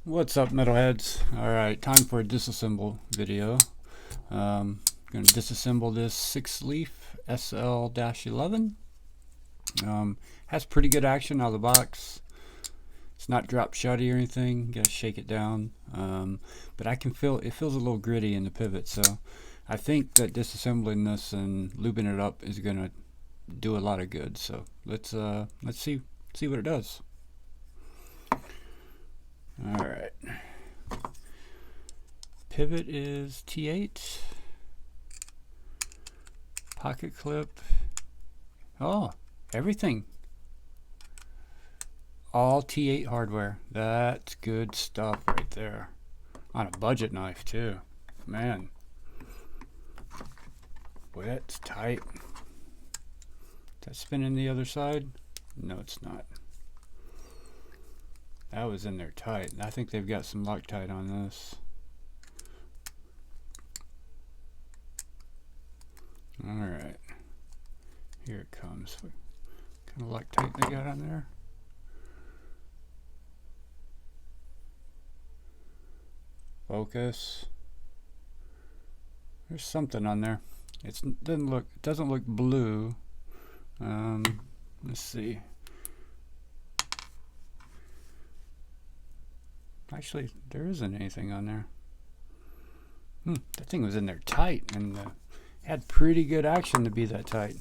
What's up, metalheads? Alright, time for a disassemble video. I'm going to disassemble this Sixleaf SL-11. Has pretty good action out of the box. It's not drop shutty or anything. You gotta shake it down. But I can feel it feels a little gritty in the pivot, so I think that disassembling this and lubing it up is gonna do a lot of good. So let's see what it does. Alright. Pivot is T8. Pocket clip. Oh, everything. All T8 hardware. That's good stuff right there. On a budget knife too. Man. Boy, that's tight. Is that spinning the other side? No, it's not. That was in there tight. I think they've got some Loctite on this. Alright. Here it comes. What kind of Loctite they got on there? Focus. There's something on there. It doesn't look blue. Let's see. Actually, there isn't anything on there. That thing was in there tight and had pretty good action to be that tight.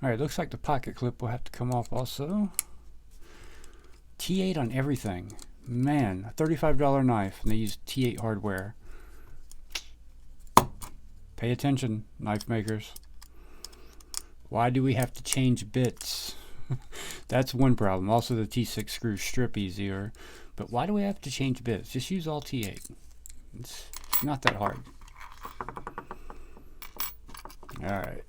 Alright, looks like the pocket clip will have to come off also. T8 on everything. Man, a $35 knife and they use T8 hardware. Pay attention, knife makers. Why do we have to change bits? That's one problem. Also, the T6 screws strip easier. But why do we have to change bits? Just use all T8. It's not that hard. Alright.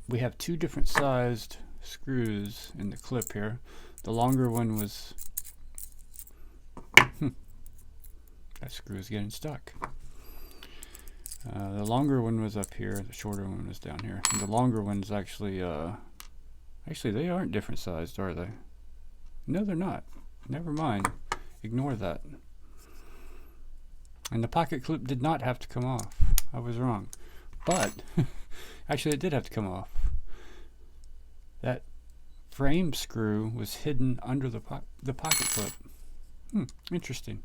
We have two different sized screws in the clip here. The longer one was... that screw is getting stuck. The longer one was up here. The shorter one was down here. And the longer one's actually... actually, they aren't different sized, are they? No, they're not. Never mind. Ignore that. And the pocket clip did not have to come off. I was wrong. But, actually it did have to come off. That frame screw was hidden under the pocket clip. Interesting.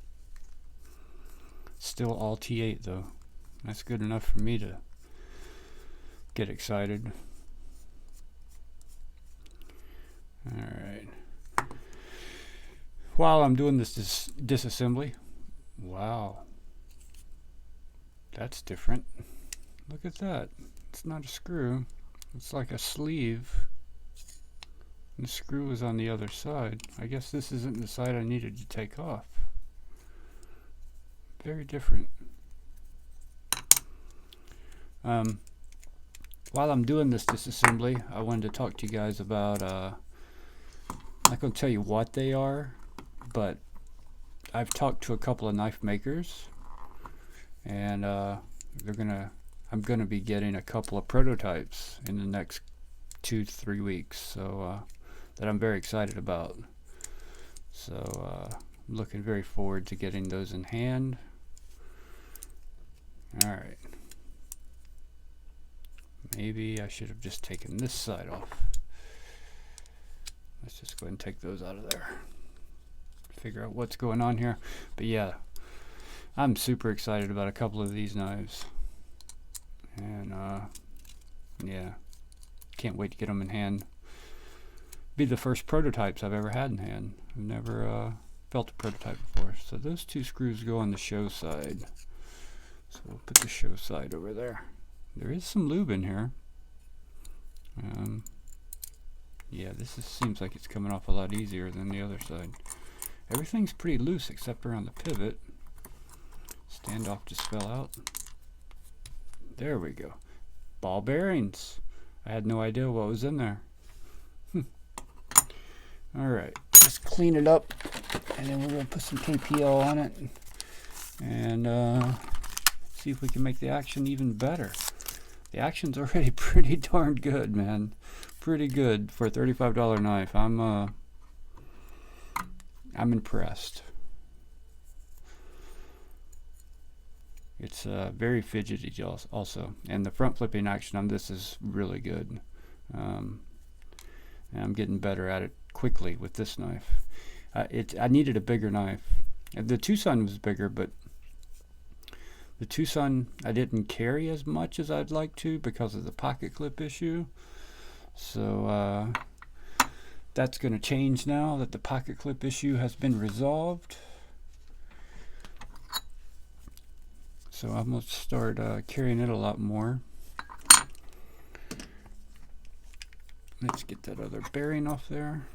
Still all T8 though. That's good enough for me to get excited. Alright. While I'm doing this disassembly, wow, that's different. Look at that. It's not a screw. It's like a sleeve. And the screw is on the other side. I guess this isn't the side I needed to take off. Very different. While I'm doing this disassembly, I wanted to talk to you guys about, I'm not going to tell you what they are, but I've talked to a couple of knife makers, and I'm gonna be getting a couple of prototypes in the next 2 to 3 weeks, so that I'm very excited about. So I'm looking very forward to getting those in hand. Alright. Maybe I should have just taken this side off. Let's just go ahead and take those out of there. Figure out what's going on here. But yeah, I'm super excited about a couple of these knives. And yeah, can't wait to get them in hand. Be the first prototypes I've ever had in hand. I've never felt a prototype before. So those two screws go on the show side. So we'll put the show side over there. There is some lube in here. Yeah, seems like it's coming off a lot easier than the other side. Everything's pretty loose except around the pivot. Standoff just fell out. There we go. Ball bearings. I had no idea what was in there. Alright, just clean it up and then we're going to put some KPL on it and see if we can make the action even better. The action's already pretty darn good, man. Pretty good for a $35 knife. I'm impressed. It's very fidgety also, and the front flipping action on this is really good. And I'm getting better at it quickly with this knife. I needed a bigger knife. The Twosun was bigger, but the Twosun I didn't carry as much as I'd like to because of the pocket clip issue. So that's going to change now that the pocket clip issue has been resolved. So I'm going to start carrying it a lot more. Let's get that other bearing off there.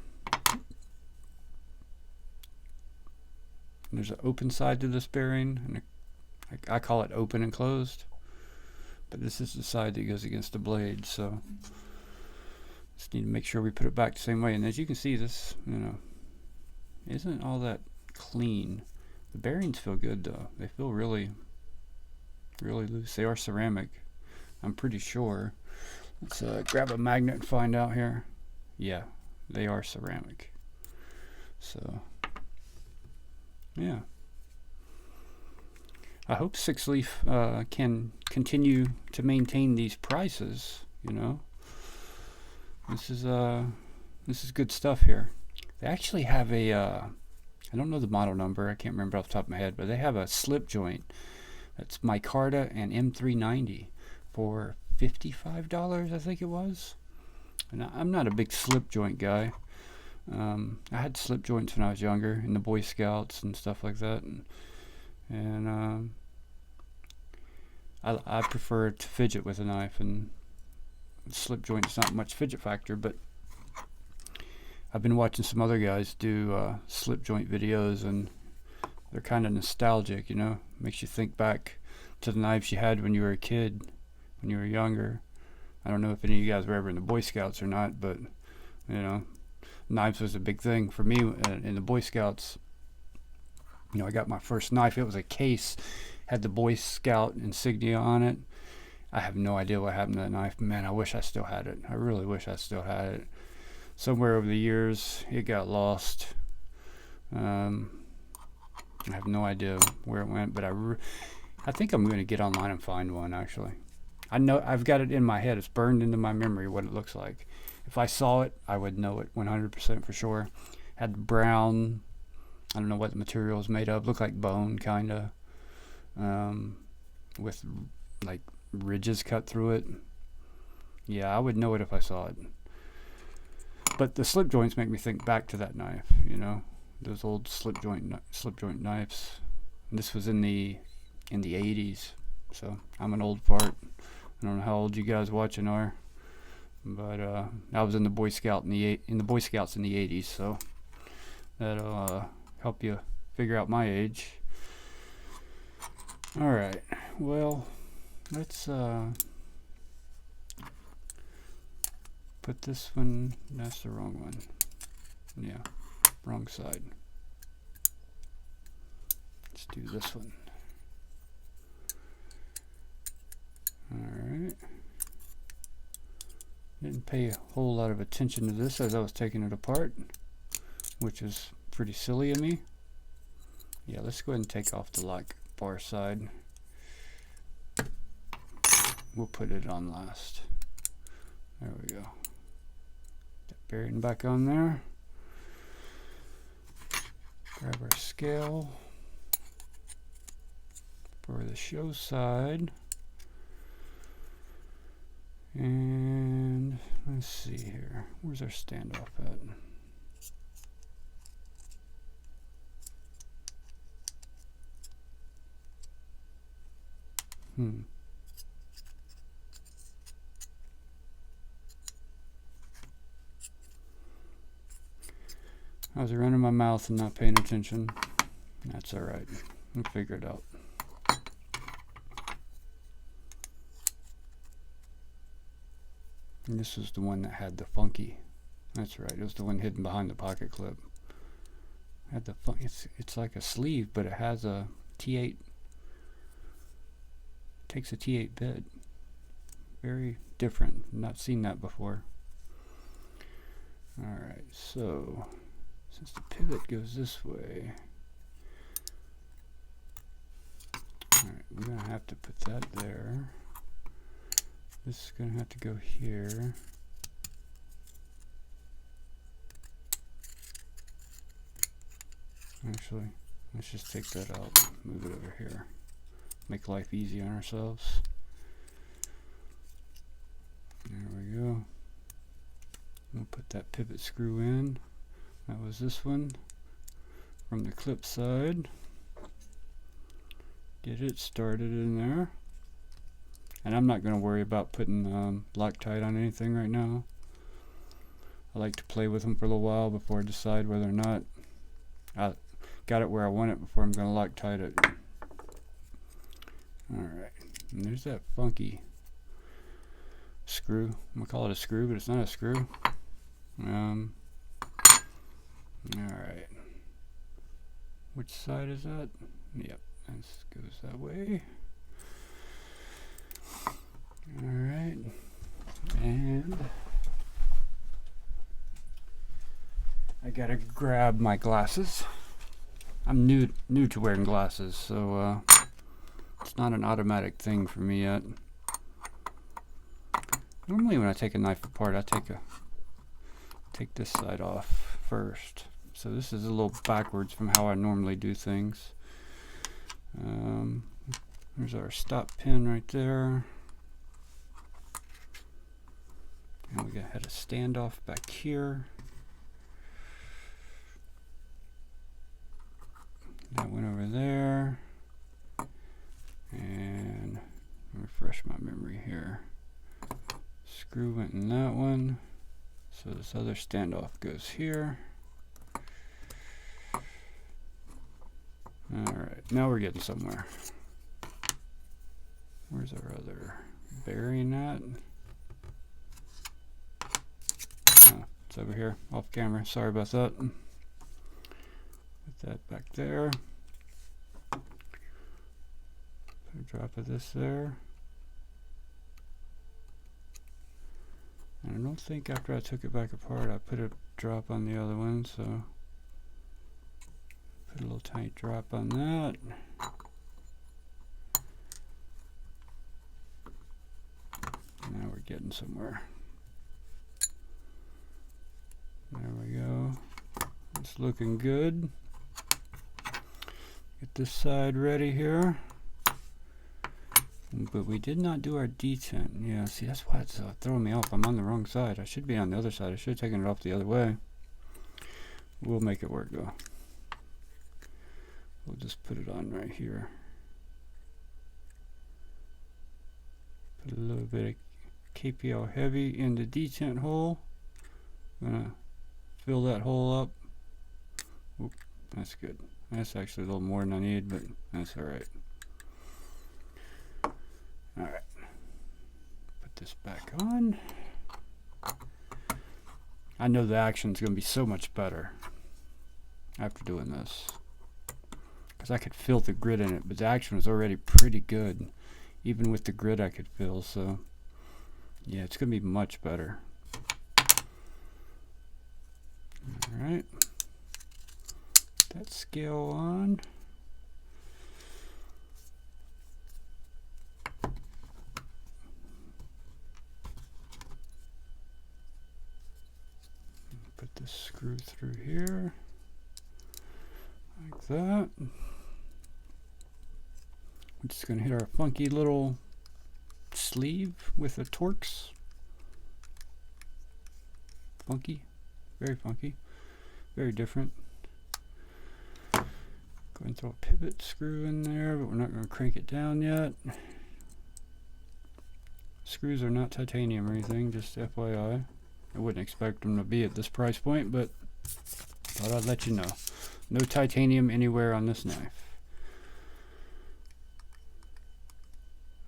There's an open side to this bearing, and I call it open and closed, but this is the side that goes against the blade, so just need to make sure we put it back the same way. And as you can see, this, isn't all that clean. The bearings feel good though. They feel really loose. They are ceramic, I'm pretty sure. Let's grab a magnet and find out here. Yeah, they are ceramic. So yeah, I hope Sixleaf can continue to maintain these prices. This is good stuff here. They actually have a I don't know the model number, I can't remember off the top of my head, but they have a slip joint that's micarta and M390 for $55, I think it was. And I'm not a big slip joint guy. I had slip joints when I was younger in the Boy Scouts and stuff like that, and I prefer to fidget with a knife, and slip joint is not much fidget factor, but I've been watching some other guys do slip joint videos, and they're kind of nostalgic, makes you think back to the knives you had when you were a kid, when you were younger. I don't know if any of you guys were ever in the Boy Scouts or not, but knives was a big thing for me in the Boy Scouts. I got my first knife. It was a case, had the Boy Scout insignia on it. I have no idea what happened to that knife. Man, I wish I still had it. I really wish I still had it. Somewhere over the years, it got lost. I have no idea where it went, but I think I'm going to get online and find one, actually. I know I've got it in my head. It's burned into my memory what it looks like. If I saw it, I would know it 100% for sure. Had brown, I don't know what the material was made of. Looked like bone, kind of, with like ridges cut through it. Yeah, I would know it if I saw it. But the slip joints make me think back to that knife. Those old slip joint knives. And this was in the 80s. So I'm an old fart. I don't know how old you guys watching are, but I was in the Boy Scout in the Boy Scouts in the 80s, so that'll help you figure out my age. All right, well, let's put this one. That's the wrong one. Yeah, wrong side. Let's do this one. Alright. Didn't pay a whole lot of attention to this as I was taking it apart, which is pretty silly of me. Yeah, let's go ahead and take off the lock bar side. We'll put it on last. There we go. That bearing back on there. Grab our scale for the show side. And let's see here. Where's our standoff at? I was running my mouth and not paying attention. That's alright. We'll figure it out. And this was the one that had the funky. That's right. It was the one hidden behind the pocket clip. Had the it's like a sleeve, but it has a T8. Takes a T8 bit. Very different. Not seen that before. All right. So since the pivot goes this way, all right, we're going to have to put that there. This is going to have to go here. Actually, let's just take that out, move it over here. Make life easy on ourselves. There we go. We'll put that pivot screw in. That was this one from the clip side. Get it started in there. And I'm not going to worry about putting Loctite on anything right now. I like to play with them for a little while before I decide whether or not I got it where I want it before I'm going to Loctite it. Alright, and there's that funky screw. I'm going to call it a screw, but it's not a screw. Alright. Which side is that? Yep, this goes that way. Alright. And I gotta grab my glasses. I'm new to wearing glasses, so it's not an automatic thing for me yet. Normally when I take a knife apart, I take this side off first. So this is a little backwards from how I normally do things. There's our stop pin right there. And we had a standoff back here. That went over there. And refresh my memory here. Screw went in that one. So this other standoff goes here. Alright, now we're getting somewhere. Where's our other bearing at? Oh, it's over here, off camera. Sorry about that. Put that back there. Put a drop of this there. And I don't think after I took it back apart I put a drop on the other one, so put a little tiny drop on that. Now we're getting somewhere. There we go. It's looking good. Get this side ready here. But we did not do our detent. Yeah, see, that's why it's throwing me off. I'm on the wrong side. I should be on the other side. I should have taken it off the other way. We'll make it work though. We'll just put it on right here. Put a little bit of KPL heavy in the detent hole. I'm gonna fill that hole up. Oop, that's good. That's actually a little more than I need, but that's alright. Alright. Put this back on. I know the action's gonna be so much better after doing this, because I could feel the grit in it, but the action was already pretty good. Even with the grit I could feel, so yeah, it's gonna be much better. Alright. That scale on. Put this screw through here. Like that. We're just going to hit our funky little sleeve with the Torx. Funky. Very funky. Very different. Go ahead and throw a pivot screw in there, but we're not going to crank it down yet. Screws are not titanium or anything, just FYI. I wouldn't expect them to be at this price point, but thought I'd let you know. No titanium anywhere on this knife.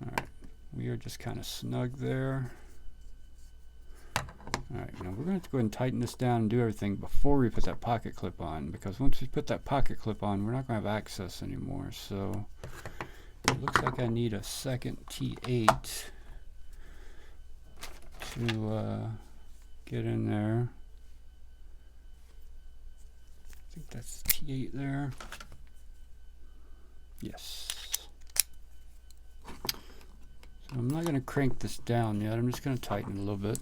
Alright, we are just kind of snug there. Alright, now we're going to go ahead and tighten this down and do everything before we put that pocket clip on, because once we put that pocket clip on, we're not going to have access anymore. So it looks like I need a second T8 to get in there. I think that's T8 there. Yes. I'm not going to crank this down yet. I'm just going to tighten it a little bit.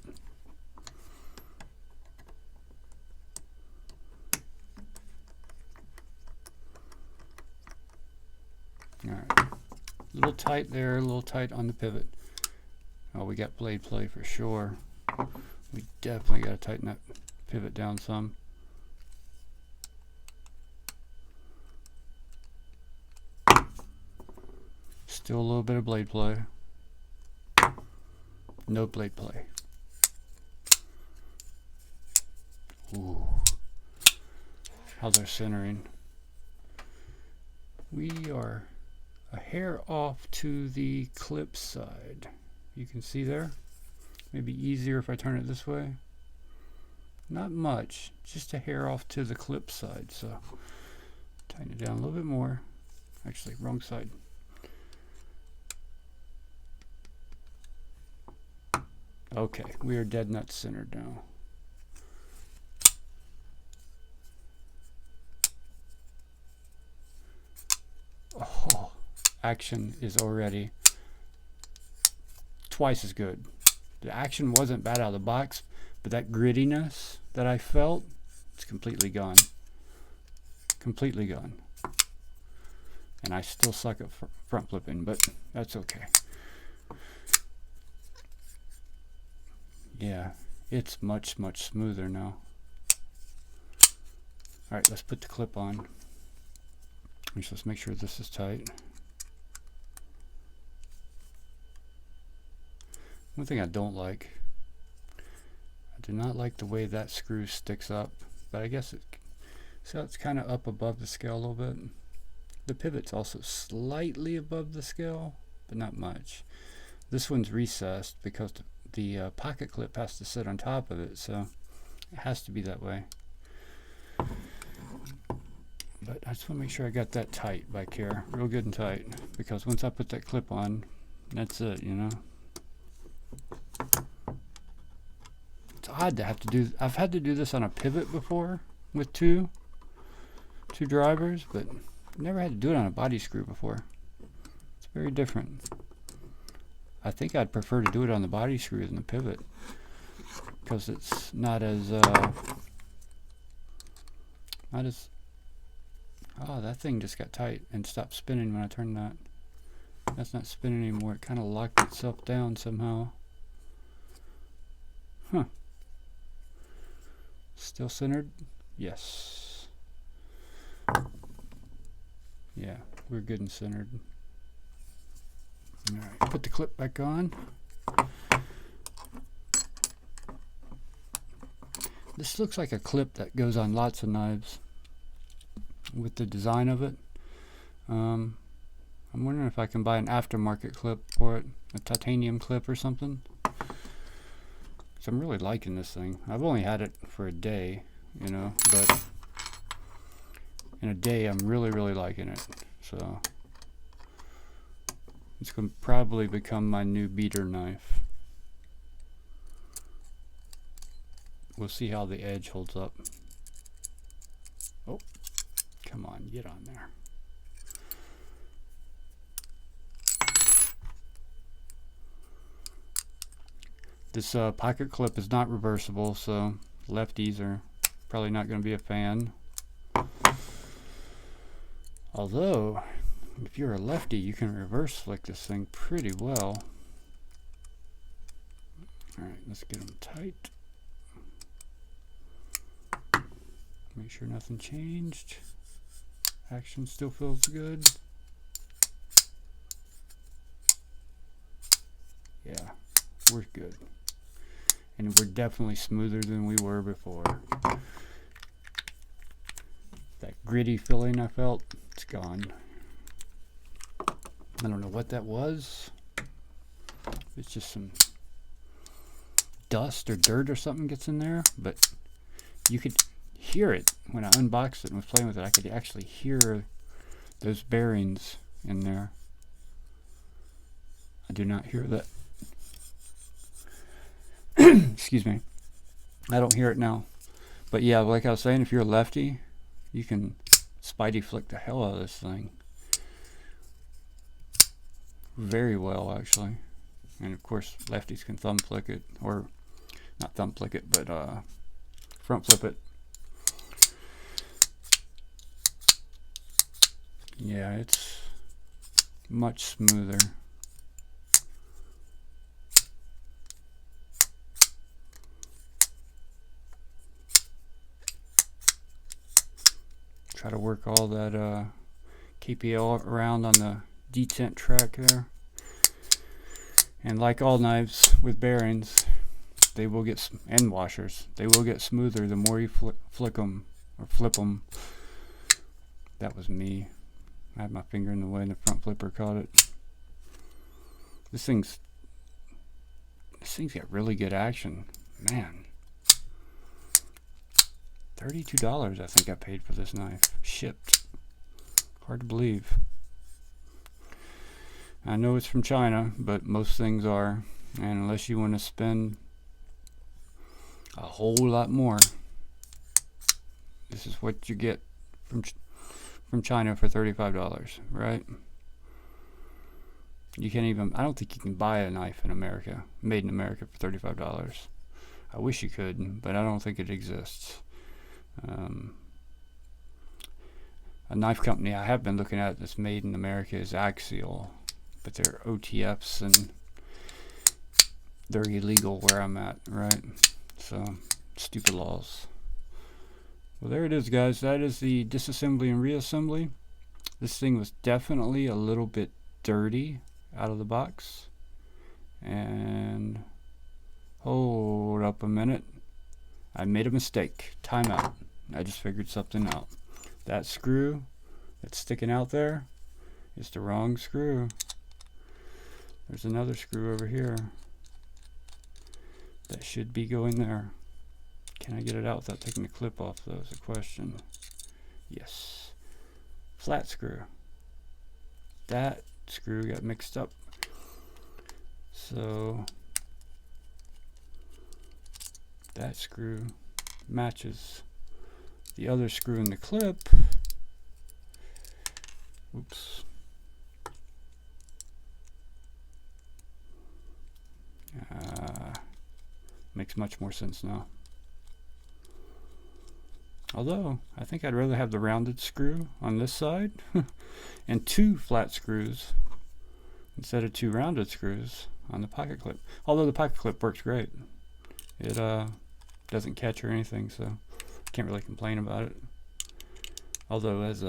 Alright. A little tight there, a little tight on the pivot. Oh, we got blade play for sure. We definitely got to tighten that pivot down some. Still a little bit of blade play. No blade play. Ooh. How's our centering? We are a hair off to the clip side. You can see there. Maybe easier if I turn it this way. Not much, just a hair off to the clip side. So tighten it down a little bit more. Actually, wrong side. Okay, we are dead nut centered now. Oh, action is already twice as good. The action wasn't bad out of the box, but that grittiness that I felt, it's completely gone. Completely gone. And I still suck at front flipping, but that's okay. Yeah, it's much smoother now. Alright, let's put the clip on. Let's make sure this is tight. One thing I don't like, I do not like the way that screw sticks up, but I guess it's kind of up above the scale a little bit. The pivot's also slightly above the scale, but not much. This one's recessed because the pocket clip has to sit on top of it, so it has to be that way. But I just want to make sure I got that tight back here, real good and tight, because once I put that clip on, that's it, you know. It's odd to have to do. I've had to do this on a pivot before with two drivers, but never had to do it on a body screw before. It's very different. I think I'd prefer to do it on the body screw than the pivot, because it's not as oh, that thing just got tight and stopped spinning when I turned that. That's not spinning anymore. It kind of locked itself down somehow. Huh. Still centered? Yes. Yeah, we're good and centered. Alright, put the clip back on. This looks like a clip that goes on lots of knives with the design of it. I'm wondering if I can buy an aftermarket clip for it, a titanium clip or something. So I'm really liking this thing. I've only had it for a day, you know, but in a day I'm really liking it. So it's going to probably become my new beater knife. We'll see how the edge holds up. Oh, come on, get on there. This pocket clip is not reversible, so lefties are probably not going to be a fan. Although, if you're a lefty, you can reverse flick this thing pretty well. Alright, let's get them tight. Make sure nothing changed. Action still feels good. Yeah, we're good. And we're definitely smoother than we were before. That gritty feeling I felt, it's gone. I don't know what that was. It's just some dust or dirt or something gets in there, but you could hear it when I unboxed it and was playing with it. I could actually hear those bearings in there. I do not hear that. Excuse me. I don't hear it now. But yeah, like I was saying, if you're a lefty, you can spidey flick the hell out of this thing. Very well, actually. And of course, lefties can thumb flick it, or not thumb flick it, but front flip it. Yeah, it's much smoother. Try to work all that KPL around on the detent track there. And like all knives with bearings, they will get, and washers, they will get smoother the more you flick them or flip them. That was me. I had my finger in the way and the front flipper caught it. This thing's got really good action, man. $32 I think I paid for this knife, shipped. Hard to believe. I know it's from China, but most things are, and unless you want to spend a whole lot more, this is what you get from China for $35, right? You can't even, I don't think you can buy a knife in America, made in America, for $35. I wish you could, but I don't think it exists. A knife company I have been looking at that's made in America is Axial, but they're OTFs and they're illegal where I'm at, right? So, stupid laws. Well, there it is, guys. That is the disassembly and reassembly. This thing was definitely a little bit dirty out of the box. And hold up a minute. I made a mistake. Time out. I just figured something out. That screw that's sticking out there is the wrong screw. There's another screw over here that should be going there. Can I get it out without taking the clip off, though, is the question. Yes. Flat screw. That screw got mixed up. So that screw matches the other screw in the clip. Oops. Makes much more sense now. Although, I think I'd rather have the rounded screw on this side and 2 flat screws instead of 2 rounded screws on the pocket clip. Although the pocket clip works great. It doesn't catch or anything, so can't really complain about it. Although, as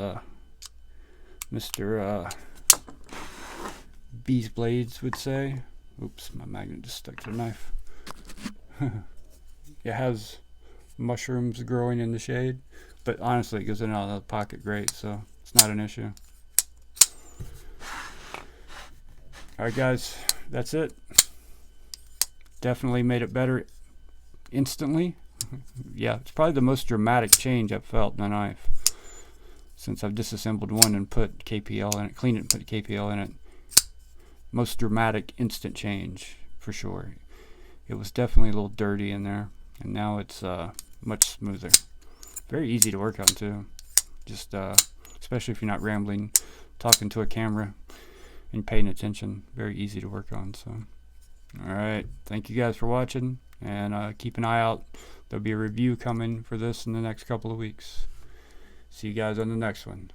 Mr. Bees Blades would say, oops, my magnet just stuck to the knife. It has mushrooms growing in the shade, but honestly it goes in and out of the pocket great, so it's not an issue. Alright guys, that's it. Definitely made it better instantly. Yeah, it's probably the most dramatic change I've felt in a knife since I've disassembled one and put KPL in it, cleaned it and put KPL in it. Most dramatic instant change for sure. It was definitely a little dirty in there, and now it's much smoother. Very easy to work on too. Just especially if you're not rambling, talking to a camera, and paying attention. Very easy to work on. So, all right, thank you guys for watching, and keep an eye out. There'll be a review coming for this in the next couple of weeks. See you guys on the next one.